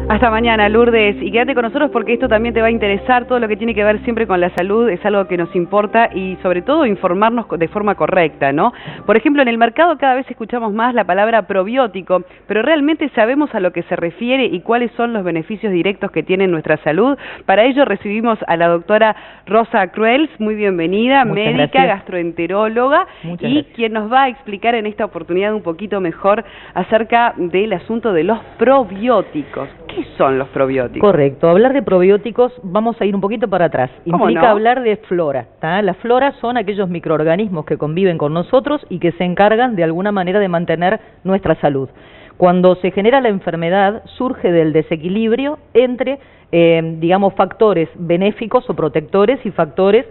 Hasta mañana, Lourdes, y quédate con nosotros porque esto también te va a interesar, todo lo que tiene que ver siempre con la salud es algo que nos importa y sobre todo informarnos de forma correcta, ¿no? Por ejemplo, en el mercado cada vez escuchamos más la palabra probiótico, pero ¿realmente sabemos a lo que se refiere y cuáles son los beneficios directos que tiene en nuestra salud? Para ello recibimos a la doctora Rosa Cruels, muy bienvenida, médica, gastroenteróloga, y quien nos va a explicar en esta oportunidad un poquito mejor acerca del asunto de los probióticos. ¿Qué son los probióticos? Correcto, hablar de probióticos, vamos a ir un poquito para atrás. Implica hablar de flora, ¿tá? La flora son aquellos microorganismos que conviven con nosotros y que se encargan de alguna manera de mantener nuestra salud. Cuando se genera la enfermedad, surge del desequilibrio entre, digamos, factores benéficos o protectores y factores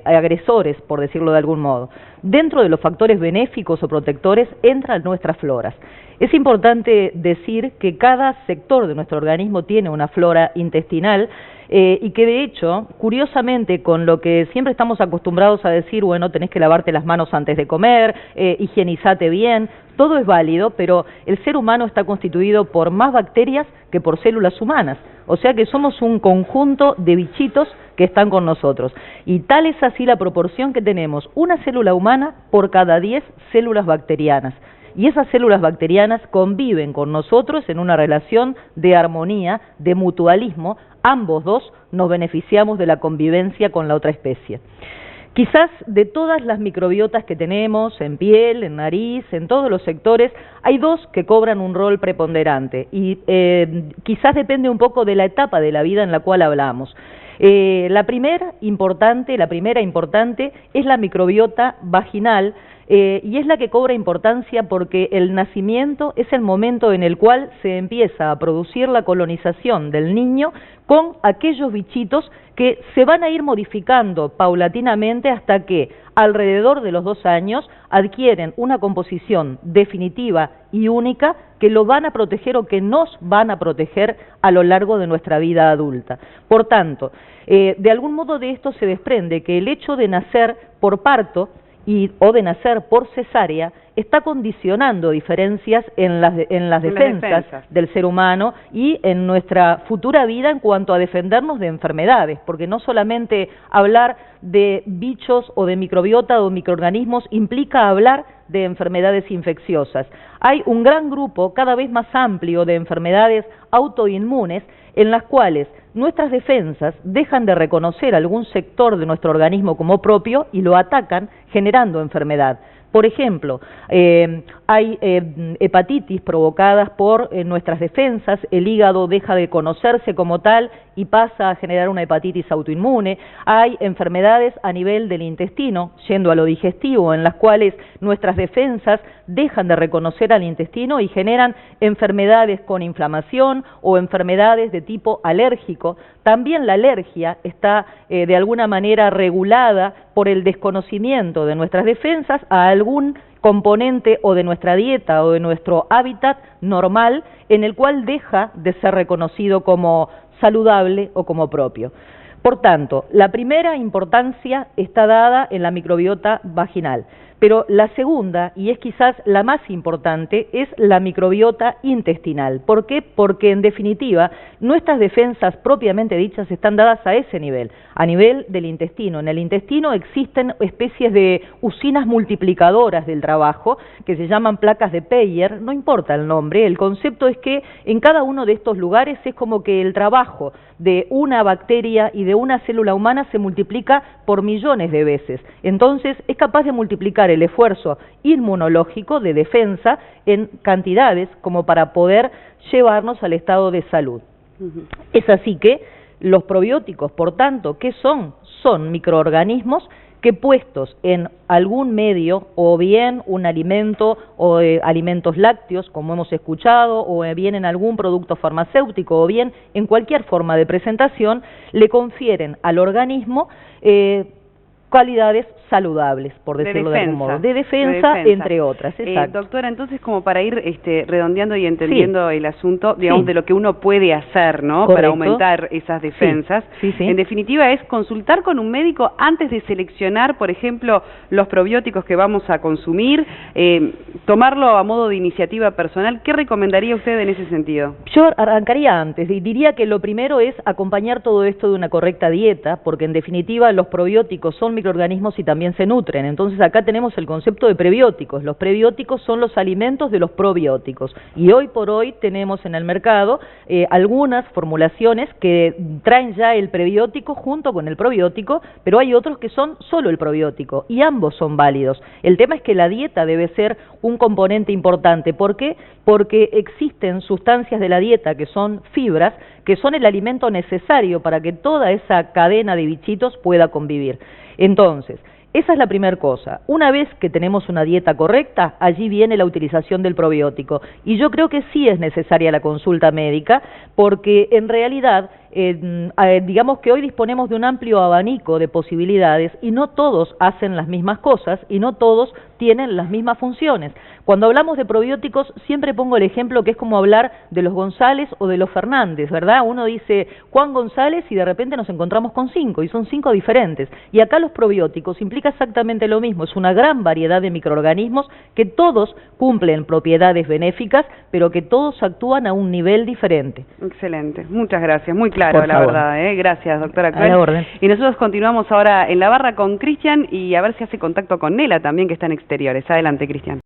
agresores, por decirlo de algún modo. Dentro de los factores benéficos o protectores entran nuestras floras. Es importante decir que cada sector de nuestro organismo tiene una flora intestinal y que de hecho, curiosamente, con lo que siempre estamos acostumbrados a decir, bueno, tenés que lavarte las manos antes de comer, higienizate bien, todo es válido, pero el ser humano está constituido por más bacterias que por células humanas. O sea que somos un conjunto de bichitos que están con nosotros. Y tal es así la proporción que tenemos una célula humana por cada 10 células bacterianas. Y esas células bacterianas conviven con nosotros en una relación de armonía, de mutualismo. Ambos dos nos beneficiamos de la convivencia con la otra especie. Quizás de todas las microbiotas que tenemos, en piel, en nariz, en todos los sectores, hay dos que cobran un rol preponderante y quizás depende un poco de la etapa de la vida en la cual hablamos. La primera importante es la microbiota vaginal, y es la que cobra importancia porque el nacimiento es el momento en el cual se empieza a producir la colonización del niño con aquellos bichitos que se van a ir modificando paulatinamente hasta que alrededor de los 2 años adquieren una composición definitiva y única que lo van a proteger o que nos van a proteger a lo largo de nuestra vida adulta. Por tanto, de algún modo de esto se desprende que el hecho de nacer por parto o de nacer por cesárea está condicionando diferencias en las defensas del ser humano y en nuestra futura vida en cuanto a defendernos de enfermedades, porque no solamente hablar de bichos o de microbiota o microorganismos implica hablar de enfermedades infecciosas. Hay un gran grupo cada vez más amplio de enfermedades autoinmunes en las cuales nuestras defensas dejan de reconocer algún sector de nuestro organismo como propio y lo atacan generando enfermedad. Por ejemplo, hay hepatitis provocadas por nuestras defensas, el hígado deja de conocerse como tal y pasa a generar una hepatitis autoinmune. Hay enfermedades a nivel del intestino, yendo a lo digestivo, en las cuales nuestras defensas dejan de reconocer al intestino y generan enfermedades con inflamación o enfermedades de tipo alérgico. También la alergia está de alguna manera regulada por el desconocimiento de nuestras defensas a algún componente o de nuestra dieta o de nuestro hábitat normal en el cual deja de ser reconocido como saludable o como propio. Por tanto, la primera importancia está dada en la microbiota vaginal, pero la segunda, y es quizás la más importante, es la microbiota intestinal. ¿Por qué? Porque en definitiva nuestras defensas propiamente dichas están dadas a ese nivel, a nivel del intestino. En el intestino existen especies de usinas multiplicadoras del trabajo que se llaman placas de Peyer, no importa el nombre, el concepto es que en cada uno de estos lugares es como que el trabajo de una bacteria y de una célula humana se multiplica por millones de veces. Entonces es capaz de multiplicar el esfuerzo inmunológico de defensa en cantidades como para poder llevarnos al estado de salud. Es así que los probióticos, por tanto, ¿qué son? Son microorganismos que puestos en algún medio, o bien un alimento o alimentos lácteos, como hemos escuchado, o bien en algún producto farmacéutico, o bien en cualquier forma de presentación, le confieren al organismo cualidades saludables, por decirlo de algún modo, de defensa, entre otras. Exacto. Doctora, entonces como para ir redondeando y entendiendo el asunto, digamos, de lo que uno puede hacer, ¿no? Correcto. Para aumentar esas defensas. En definitiva es consultar con un médico antes de seleccionar, por ejemplo, los probióticos que vamos a consumir, tomarlo a modo de iniciativa personal. ¿Qué recomendaría usted en ese sentido? Yo arrancaría antes y diría que lo primero es acompañar todo esto de una correcta dieta, porque en definitiva los probióticos son microorganismos y también se nutren. Entonces acá tenemos el concepto de prebióticos. Los prebióticos son los alimentos de los probióticos y hoy por hoy tenemos en el mercado algunas formulaciones que traen ya el prebiótico junto con el probiótico, pero hay otros que son solo el probiótico y ambos son válidos. El tema es que la dieta debe ser un componente importante. ¿Por qué? Porque existen sustancias de la dieta que son fibras, que son el alimento necesario para que toda esa cadena de bichitos pueda convivir. Entonces, esa es la primera cosa. Una vez que tenemos una dieta correcta, allí viene la utilización del probiótico. Y yo creo que sí es necesaria la consulta médica, porque en realidad, digamos que hoy disponemos de un amplio abanico de posibilidades y no todos hacen las mismas cosas y no todos tienen las mismas funciones. Cuando hablamos de probióticos, siempre pongo el ejemplo que es como hablar de los González o de los Fernández, ¿verdad? Uno dice Juan González y de repente nos encontramos con 5 y son 5 diferentes. Y acá los probióticos implica exactamente lo mismo, es una gran variedad de microorganismos que todos cumplen propiedades benéficas, pero que todos actúan a un nivel diferente. Excelente, muchas gracias, muy claro la verdad, Gracias, doctora Cruel. A la orden. Y nosotros continuamos ahora en la barra con Cristian y a ver si hace contacto con Nela también, que está en exteriores. Adelante, Cristian.